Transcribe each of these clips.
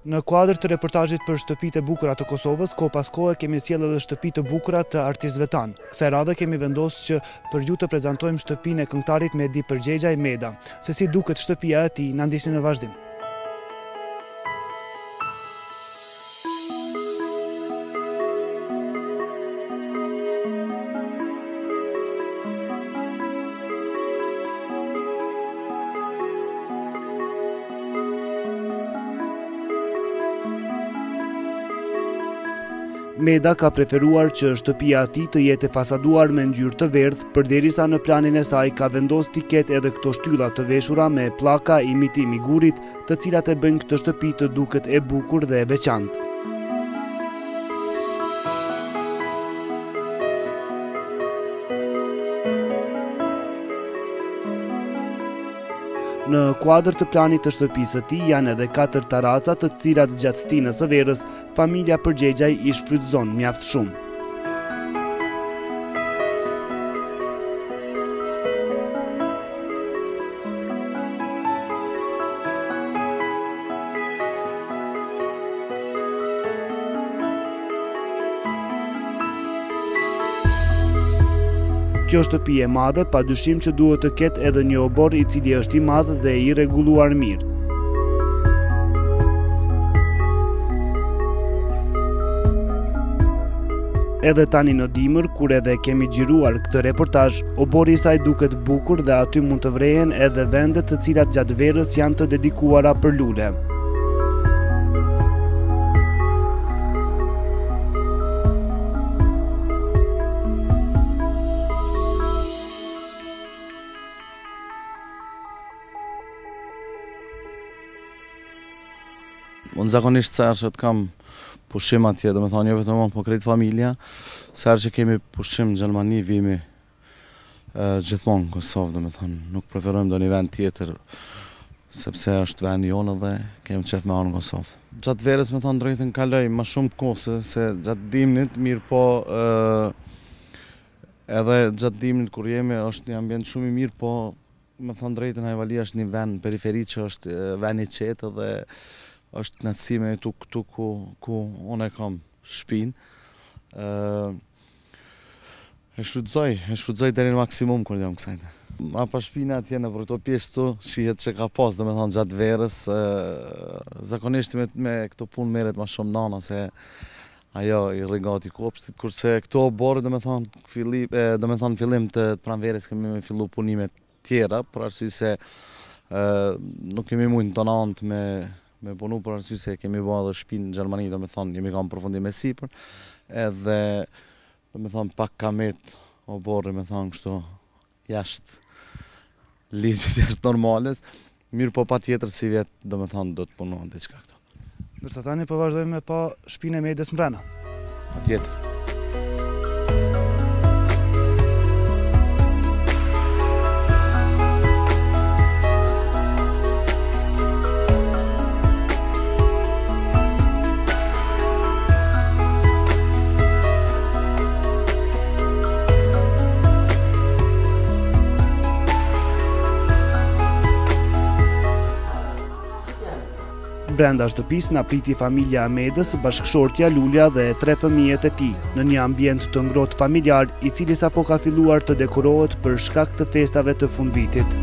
Në kuadër të reportazhit për shtëpitë e bukura të Kosovës, ko pas kohe kemi sjellë edhe shtëpitë të bukura të artistëve tanë. Kësaj radhe kemi vendosur që për ju të prezantojmë shtëpinë e këngëtarit Medi Përgjegjaj Meda. Se si duket shtëpia e tij, na ndiqni në vazhdim. Meda ka preferuar që shtëpia e tij të jetë fasaduar me ngjyrë të verdhë, përderisa në planin e saj ka vendosur të ketë edhe këto shtylla të veshura me pllaka imitimi gurit, të cilat e bëjnë këtë shtëpi të duket e bukur dhe e veçantë. Në kuadër të planit të shtëpisë së tij janë edhe 4 taraca, të cilat gjatë stinës së verës familja Përgjegjaj i shfrytëzon mjaft shumë. Kjo shtëpi e madhe, padyshim që duhet të ketë edhe një obor i cili është i madh dhe i rregulluar mirë. Edhe tani në dimër, kur edhe kemi xhiruar këtë reportazh, obori i saj duket bukur dhe aty mund të vrehen edhe vende të cilat gjatë verës janë të dedikuara për lule. Unë zakonisht serë që të kam pushim atje, do me thonë jo vetëm po krejt familja, serë që kemi pushim në Gjermani, vimi gjithmonë në Kosovë, do me thonë, nuk preferojmë do një vend tjetër, sepse është vend jonë dhe kemi qef me anë në Kosovë. Gjatë verës me thonë drejtën kaloj ma shumë kohë se gjatë dimnit, mirë po edhe gjatë dimnit kur jemi është një ambient shumë i mirë, po me thonë drejtën Hajvalia është një vend periferi që është vend i qetë dhe është nëtësime këtu ku unë e kam shpinë. E shfrytëzoj deri në maksimum kur jam kësajte. Ma pa shpina atje në për këto pjesë tu, shihet që ka pas, do me thonë gjatë verës, zakonisht me këto punë merret ma shumë nana se ajo i rregati kopshtit, kurse këto borë do me thonë fillim të pranverës kemi me fillu punimet tjera, për arsye se nuk kemi mujtë në tonant me punu për arsye se kemi bërë edhe shtëpinë në Gjermani, do me thonë jemi kam përfundim me sipër, edhe do me thonë pak kamet o borë, me thonë kështu jashtë ligjit, jashtë normales, mirë po pa tjetër si vjetë, do me thonë do të punuan diçka këto. Ndërsa tani po vazhdojmë me pa shtëpinë e Medës mbrana. Pa tjetër. Brenda shtëpisë na priti familja e Medës, bashkëshortja Lulja dhe 3 fëmijët e tij, në një ambient të ngrohtë familjar, i cili sapo ka filluar të dekorohet për shkak të festave të fundvitit.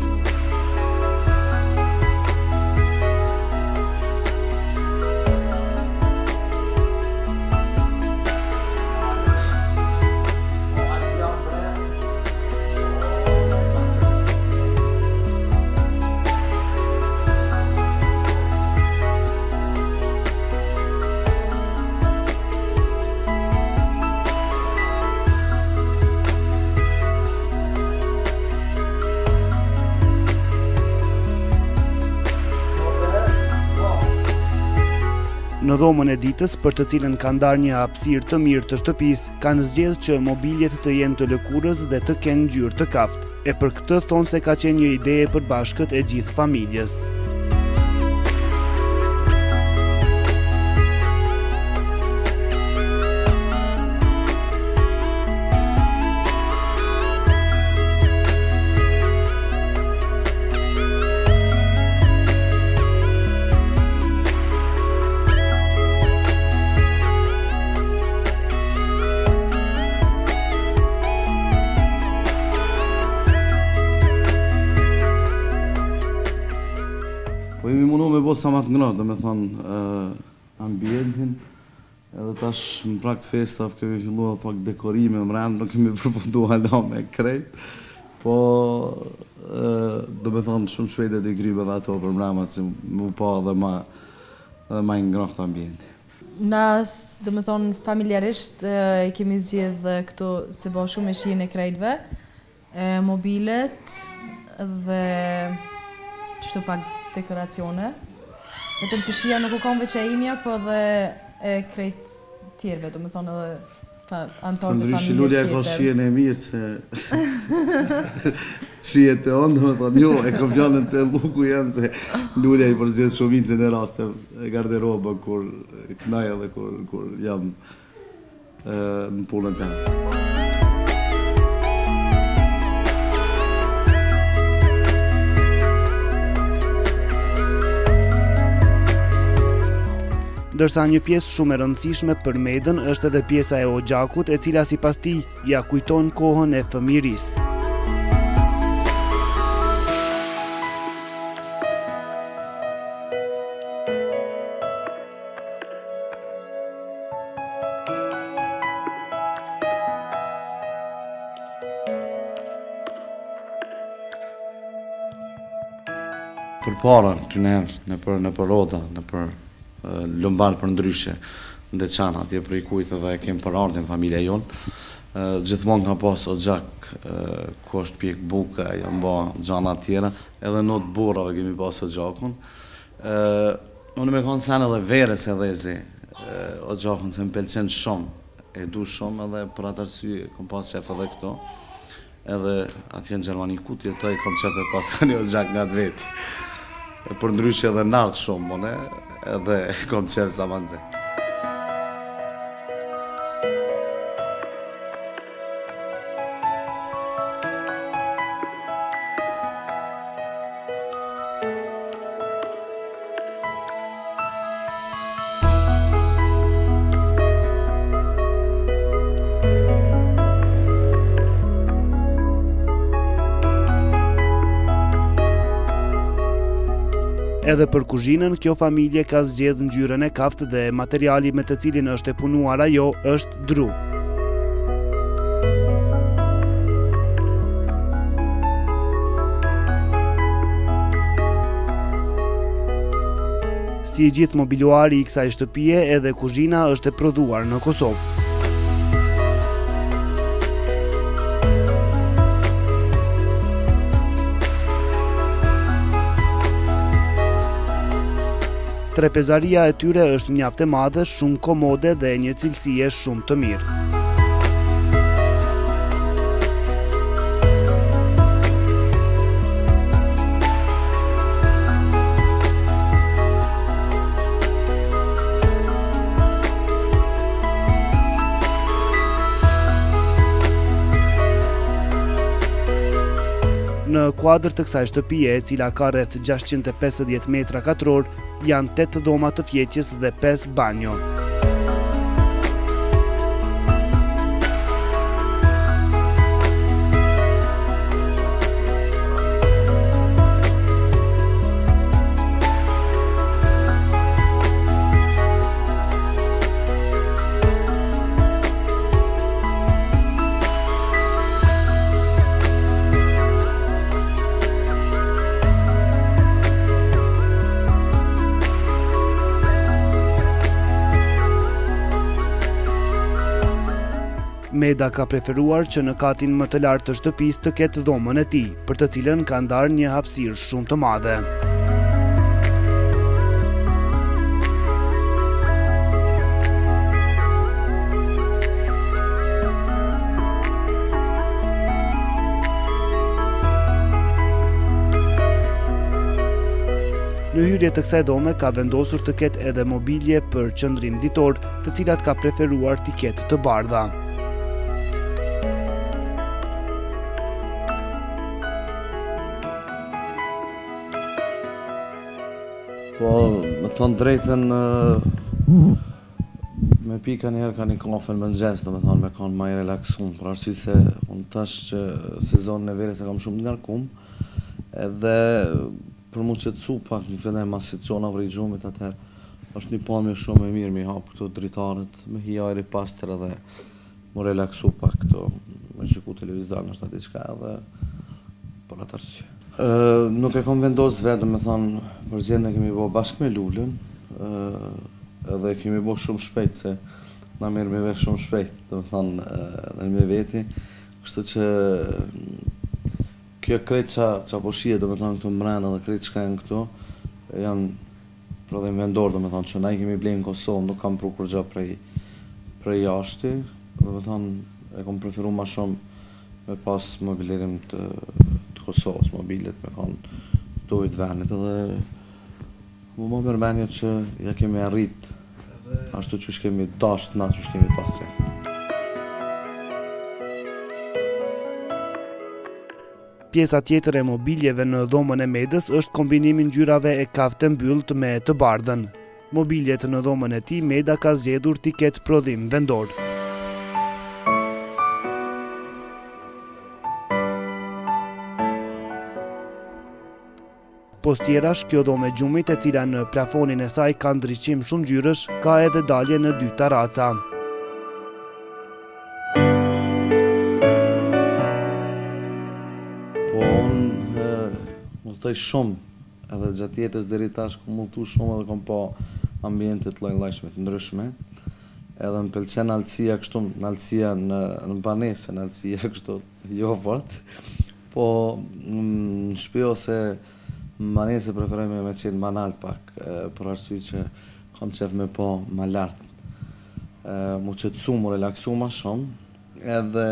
Në dhomën e ditës, për të cilën ka ndarë një hapësirë të mirë të shtëpisë, kanë zgjedhur që mobiljet të jenë të lëkurës dhe të kenë ngjyrë të kaftë. E për këtë thonë se ka qenë një ide e përbashkët e gjithë familjes. Po jemi mundu me bo sa ma të ngrohtë, do me thonë ambientin, edhe tash më prakt festave kemi filluar pak dekorime më rëndë, nuk kemi përfundu hala me krejt, po do me thonë shumë shpejt e dy krybe dhe ato për mrama që më pa dhe ma ngrohtë ambienti. Nas, do me thonë familjarisht, kemi zgjedhë këto se bashku me shijen e krejtve, mobilet dhe qështu pak dekoracione. Vetëm se shija nuk u kam veç e imja, po dhe krejt tjerve, do me thonë edhe antarë të familjes tjetër. Lulja e ka shijen e mirë se shijet e onë, do me thonë, jo, e kom fjanën të luku jem se Lulja i përzjedh shumicën e raste e garderoba kur knaj edhe kur jam në punën të jam. Ndërsa një pjesë shumë e rëndësishme për Medën është edhe pjesa e Oxhakut, e cila sipas tij ja kujton kohën e fëmijërisë. Përpara këtyre në për roda, në për lëmbar për ndryshe, në Deçan atje për i kujtë dhe kemë për ardhin familja jonë. Gjithmonë ka pas Oxhak, ku është pjek buka, janë ba gjana tjera, edhe not borave kemi pas Oxhakun. Unë me konë sen edhe veres edhe e zi, Oxhakun se më pelqen shumë, e du shumë edhe për atë arsye kom pas qef edhe këto. Edhe atje në Gjermani ku t'jetoj kom qef e pas një Oxhak nga të vetë. Për ndryshe edhe nartë shumë, mone, edhe kom qef sa ma nëzhe. Edhe për kuzhinën, kjo familje ka zgjedhë ngjyrën e kaftë dhe materiali me të cilin është e punuar ajo është dru. Si i gjithë mobiluari i kësaj shtëpie, edhe kuzhina është e prodhuar në Kosovë. Trepezaria e tyre është mjaft e madhe, shumë komode dhe një cilësie shumë të mirë. Në kuadër të kësaj shtëpie, e cila ka rreth 650 metra katror, janë 8 dhoma të fjeqës dhe 5 banjo. Meda ka preferuar që në katin më të lartë të shtëpisë të ketë dhomën e tij, për të cilën ka ndarë një hapësirë shumë të madhe. Në hyrje të kësaj dhome ka vendosur të ketë edhe mobilje për qëndrim ditor, të cilat ka preferuar t'i ketë të bardha. Po, me thonë drejten, me pika njëherë ka një kafe në mëngjes, do me thonë me kanë ma i relaksum, për arsye se unë tash që sezonën e verës e kam shumë ngarkum, edhe për mu qetësu pak një vendem masi zona vrej gjumit, atëherë është një pamje shumë e mirë mi hapë këto dritarët, me hi ajri pastër edhe më relaksu pak këto, me shiku televizor në shta diqka edhe për atë arsye. Nuk e kom vendosë vetë, me thonë, përzjedhën e kemi bo bashkë me Lullën, edhe kemi bo shumë shpejt, se na merë me vekë shumë shpejt, dhe me thonë, dhe me veti, kështu që kjo krejt qa po shije, dhe me thonë, këtu mrenë dhe krejt qka janë këtu, janë prodhim vendor, dhe me thonë, që na i kemi blejnë në Kosovë, nuk kam pru kur gja prej jashti, dhe me thonë, e kom preferu ma shumë me pas mobilerim të Kosovës, mobilet me kanë dojt venit, edhe më mërmenje që ja kemi arrit, ashtu që kemi dasht, na që kemi pasë. Pjesa tjetër e mobiljeve në dhomën e Medës është kombinimi ngjyrave e kaftë mbyllt me të bardhën. Mobiljet në dhomën e tij Meda ka zgjedhur t'i ketë prodhim vendor. Postjerash, kjo dhomë e gjumit e cila në plafonin e saj ka ndriçim shumë ngjyrësh, ka edhe dalje në 2 taraca. Po unë multoj shumë, edhe gjatë jetës deri tash kom multu shumë edhe kom pa ambientet lloj-llojshme të ndryshme. Edhe më pëlqen altësia kështu, altësia në banesë, altësia kështu jo fort. Po në shtëpi ose manese preferojme me qenë ma nalt pak, për arsye që kam qef me po ma lartë, mu qetësu, mu relaksu ma shumë, edhe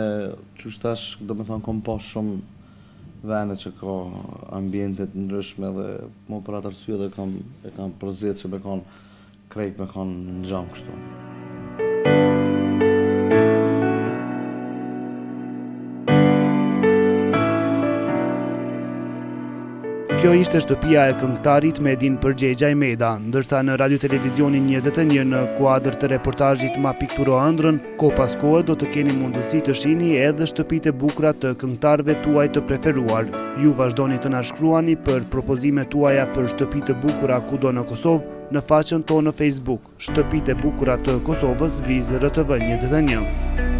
qështash, do me thonë, kom po shumë vene që ka ambientet ndryshme dhe mu për atë arsye dhe e kam përzit që me konë krejt me konë në gjamë kështu. Kjo ishte shtëpia e këngëtarit Medin Përgjegjaj Meda, ndërsa në Radio Televizionin 21 në kuadër të reportazhit Ma Pikturo ëndrrën, ko pas kohë do të keni mundësi të shihni edhe shtëpitë e bukura të këngëtarëve tuaj të preferuar. Ju vazhdoni të na shkruani për propozimet tuaja për shtëpitë e bukura kudo në Kosovë në faqen tonë në Facebook, Shtëpitë e bukura të Kosovës, Viz RTV 21.